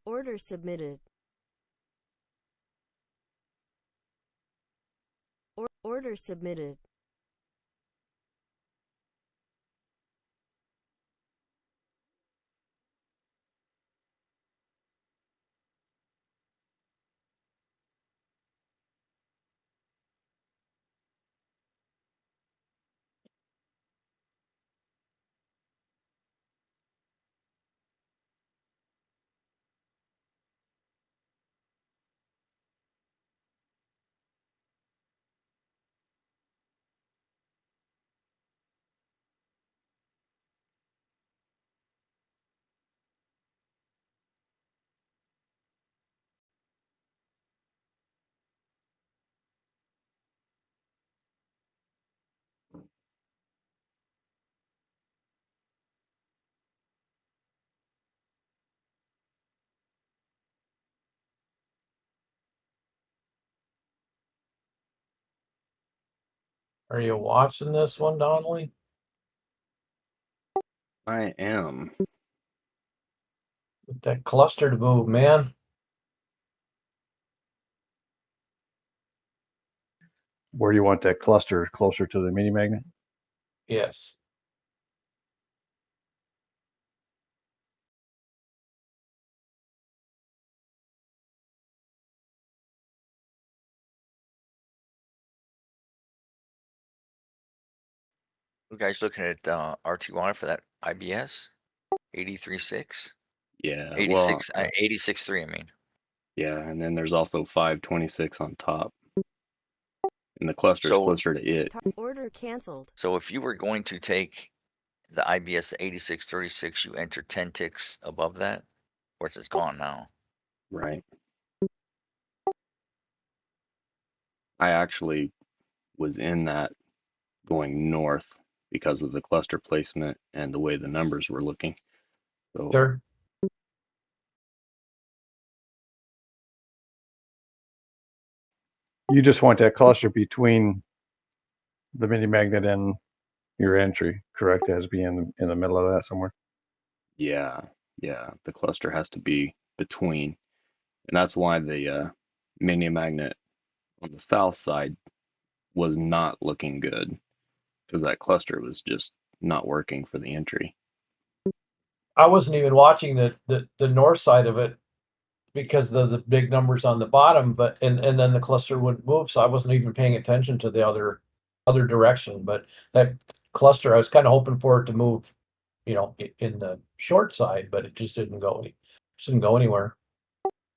Order submitted. Order submitted. Are you watching this one, Donnelly? I am. With that cluster to move, man. Where you want that cluster, closer to the mini magnet? Yes. You guys looking at RT1 for that IBS 83.6? Yeah. 86, 86.3, I mean. Yeah, and then there's also 526 on top. And the cluster is So, closer to it. Order canceled. so if you were going to take the IBS 86.36, you enter 10 ticks above that. Of course, it's gone now. Right. I actually was in that going north because of the cluster placement and the way the numbers were looking. So Sure. You just want that cluster between the mini magnet and your entry, correct? It has to be in the middle of that somewhere. yeah, the cluster has to be between. And that's why the mini magnet on the south side was not looking good, because that cluster was just not working for the entry. I wasn't even watching the north side of it because the big numbers on the bottom, but and then the cluster wouldn't move, so I wasn't even paying attention to the other direction. But that cluster, I was kind of hoping for it to move, in the short side, but it just didn't go anywhere.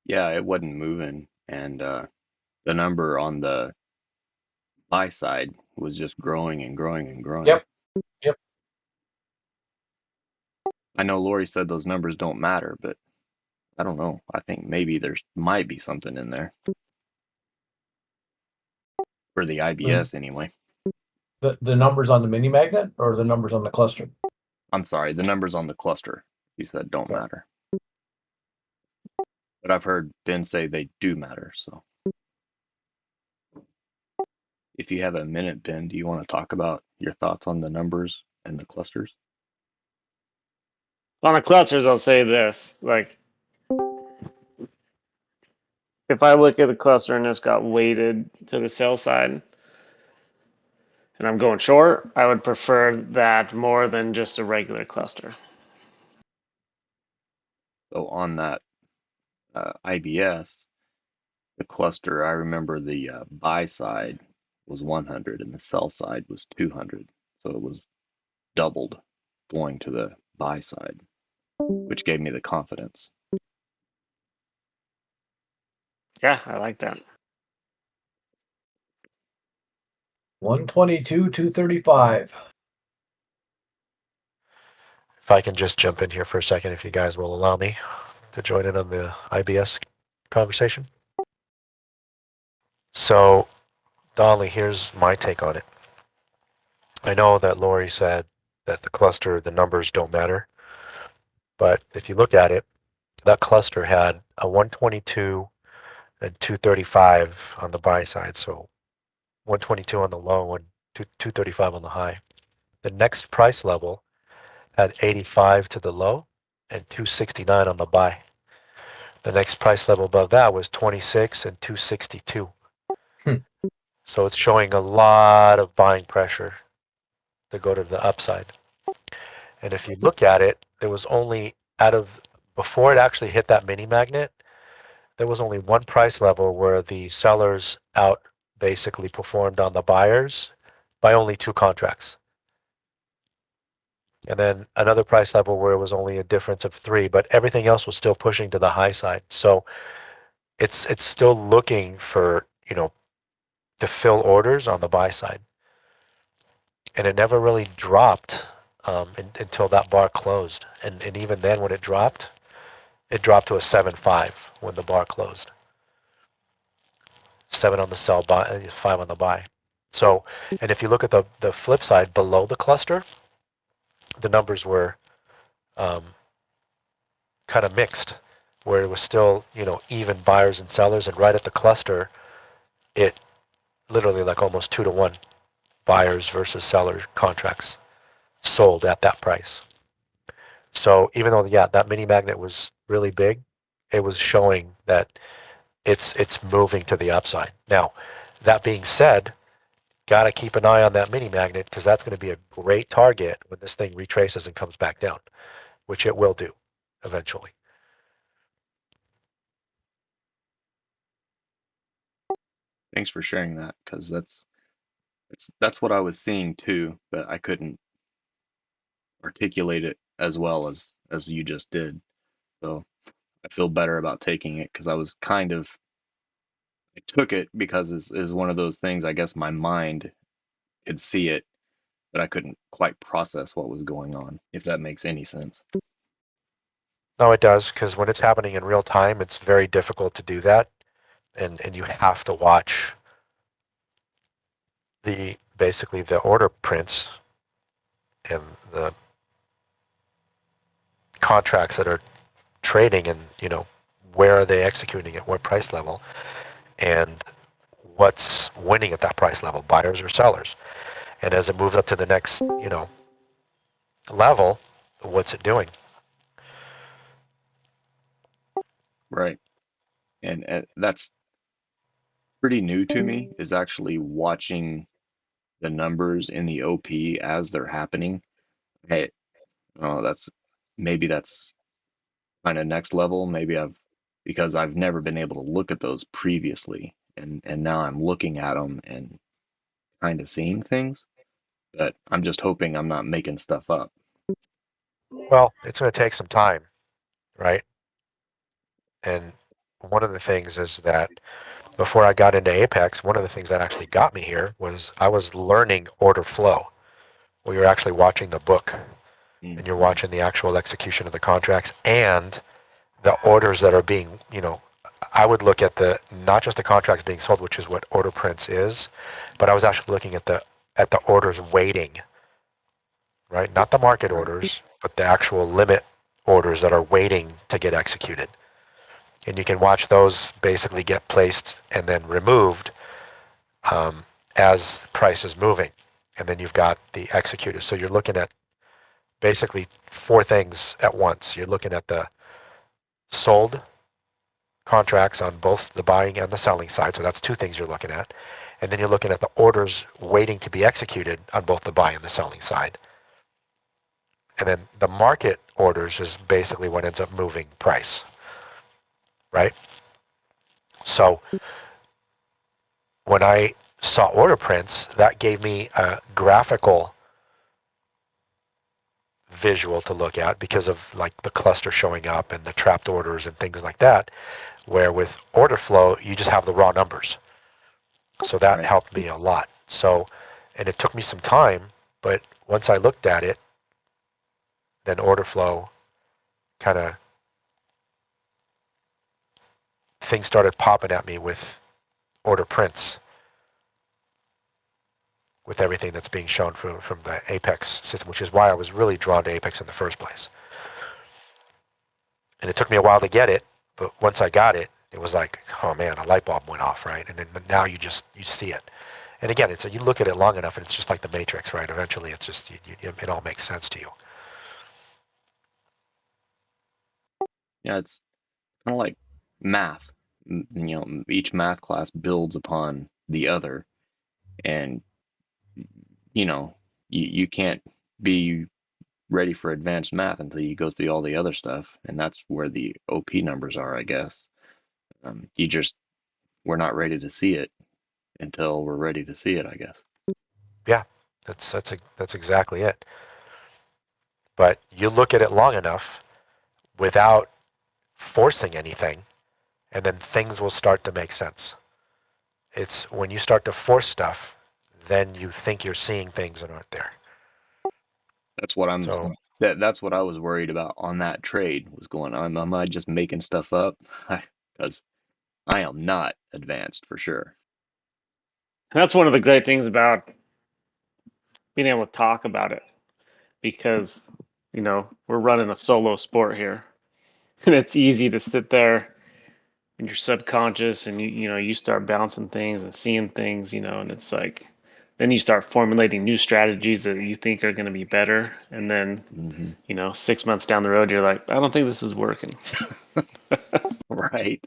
Yeah, it wasn't moving, and the number on the buy side was just growing and growing and growing. Yep. Yep. I know Lori said those numbers don't matter, but I don't know. I think maybe there's might be something in there for the IBS anyway. The numbers on the mini magnet or the numbers on the cluster? I'm sorry, the numbers on the cluster you said don't Yeah. matter. But I've heard Ben say they do matter, so if you have a minute, Ben, do you want to talk about your thoughts on the numbers and the clusters? On the clusters, I'll say this: like, if I look at the cluster and it's got weighted to the sell side, and I'm going short, I would prefer that more than just a regular cluster. So on that IBS, the cluster, I remember the buy side was 100 and the sell side was 200. So it was doubled going to the buy side, which gave me the confidence. Yeah, I like that. 122, 235. If I can just jump in here for a second, if you guys will allow me to join in on the IBS conversation. So, Donnelly, here's my take on it. I know that Lori said that the cluster, the numbers don't matter, but if you look at it, that cluster had a 122 and 235 on the buy side, so 122 on the low and 235 on the high. The next price level had 85 to the low and 269 on the buy. The next price level above that was 26 and 262. Hmm. So it's showing a lot of buying pressure to go to the upside. And if you look at it, there was only before it actually hit that mini magnet, there was only one price level where the sellers out basically performed on the buyers by only 2 contracts. And then another price level where it was only a difference of 3, but everything else was still pushing to the high side. So it's still looking for, to fill orders on the buy side. And it never really dropped until that bar closed. And even then when it dropped to a 7.5 when the bar closed. 7 on the sell, 5 on the buy. So, and if you look at the flip side below the cluster, the numbers were kind of mixed, where it was still, even buyers and sellers, and right at the cluster, it literally like almost 2-to-1 buyers versus seller contracts sold at that price. So even though, that mini magnet was really big, it was showing that it's moving to the upside. Now, that being said, got to keep an eye on that mini magnet because that's going to be a great target when this thing retraces and comes back down, which it will do eventually. Thanks for sharing that, because that's what I was seeing too, but I couldn't articulate it as well as you just did. So I feel better about taking it, because I took it because is one of those things. I guess my mind could see it, but I couldn't quite process what was going on, if that makes any sense. No, it does, because when it's happening in real time, it's very difficult to do that, and you have to watch basically the order prints and the contracts that are trading, and where are they executing at what price level, and what's winning at that price level, buyers or sellers. And as it moves up to the next, level, what's it doing? Right. And that's pretty new to me, is actually watching the numbers in the OP as they're happening. Hey, oh, that's kind of next level. Because I've never been able to look at those previously, and now I'm looking at them and kind of seeing things, but I'm just hoping I'm not making stuff up. Well, it's going to take some time, right? And one of the things is that before I got into Apex, one of the things that actually got me here was I was learning order flow. Where you're actually watching the book and you're watching the actual execution of the contracts and the orders that are being, I would look at not just the contracts being sold, which is what order prints is, but I was actually looking at the orders waiting, right? Not the market Right. orders, but the actual limit orders that are waiting to get executed. And you can watch those basically get placed and then removed as price is moving. And then you've got the executed. So you're looking at basically 4 things at once. You're looking at the sold contracts on both the buying and the selling side. So that's 2 things you're looking at. And then you're looking at the orders waiting to be executed on both the buy and the selling side. And then the market orders is basically what ends up moving price, right? So when I saw order prints, that gave me a graphical visual to look at because of like the cluster showing up and the trapped orders and things like that, where with order flow, you just have the raw numbers. So that Right. helped me a lot. So, and it took me some time, but once I looked at it, then order flow kind of, things started popping at me with order prints, with everything that's being shown from the Apex system, which is why I was really drawn to Apex in the first place. And it took me a while to get it, but once I got it, it was like, oh man, a light bulb went off, right? And then now you see it. And again, you look at it long enough, and it's just like the Matrix, right? Eventually, it's just it all makes sense to you. Yeah, it's kind of like math. Each math class builds upon the other, and you can't be ready for advanced math until you go through all the other stuff, and that's where the OP numbers are, I guess. We're not ready to see it until we're ready to see it, I guess. Yeah, that's exactly it. But you look at it long enough without forcing anything, and then things will start to make sense. It's when you start to force stuff, then you think you're seeing things that aren't there. That's what So that's what I was worried about on that trade was going on. Am I just making stuff up? Because I am not advanced for sure. And that's one of the great things about being able to talk about it, because we're running a solo sport here, and it's easy to sit there in your subconscious and you start bouncing things and seeing things, and it's like then you start formulating new strategies that you think are going to be better, and then 6 months down the road you're like, I don't think this is working. Right.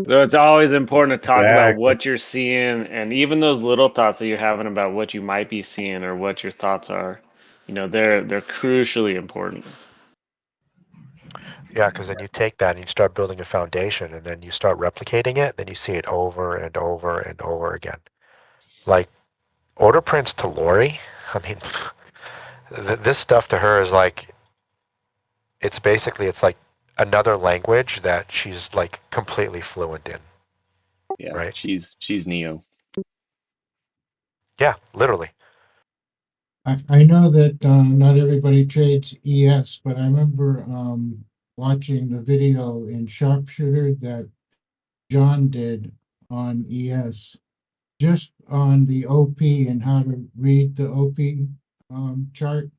So it's always important to talk about Exactly. what you're seeing, and even those little thoughts that you're having about what you might be seeing or what your thoughts are, they're crucially important. yeah, because then you take that and you start building a foundation, and then you start replicating it, then you see it over and over and over again. Like order prints to Lori, I mean, this stuff to her is like, it's like another language that she's like completely fluent in, Yeah, right? she's Neo. Yeah, literally. I know that not everybody trades ES, but I remember watching the video in Sharpshooter that John did on ES, just on the OP and how to read the OP chart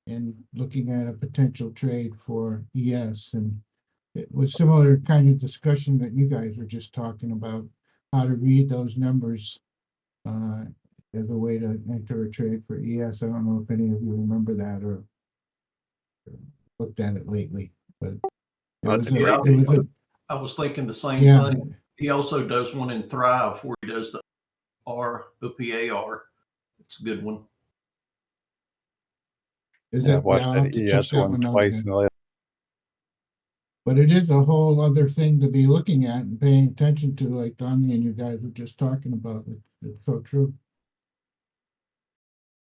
and looking at a potential trade for ES. And it was similar kind of discussion that you guys were just talking about, how to read those numbers uh, as a way to enter a trade for ES. I don't know if any of you remember that or looked at it lately, but it Oh, that's was a a, Yeah, great it was video. a, I was thinking the same yeah. thing. He also does one in Thrive where he does the OPAR. It's a good one. Is Yeah, it? I've Yeah, watched I'll that have to check ES that one one out twice in again. the last. But it is a whole other thing to be looking at and paying attention to, like Donnie and you guys were just talking about. It's so true.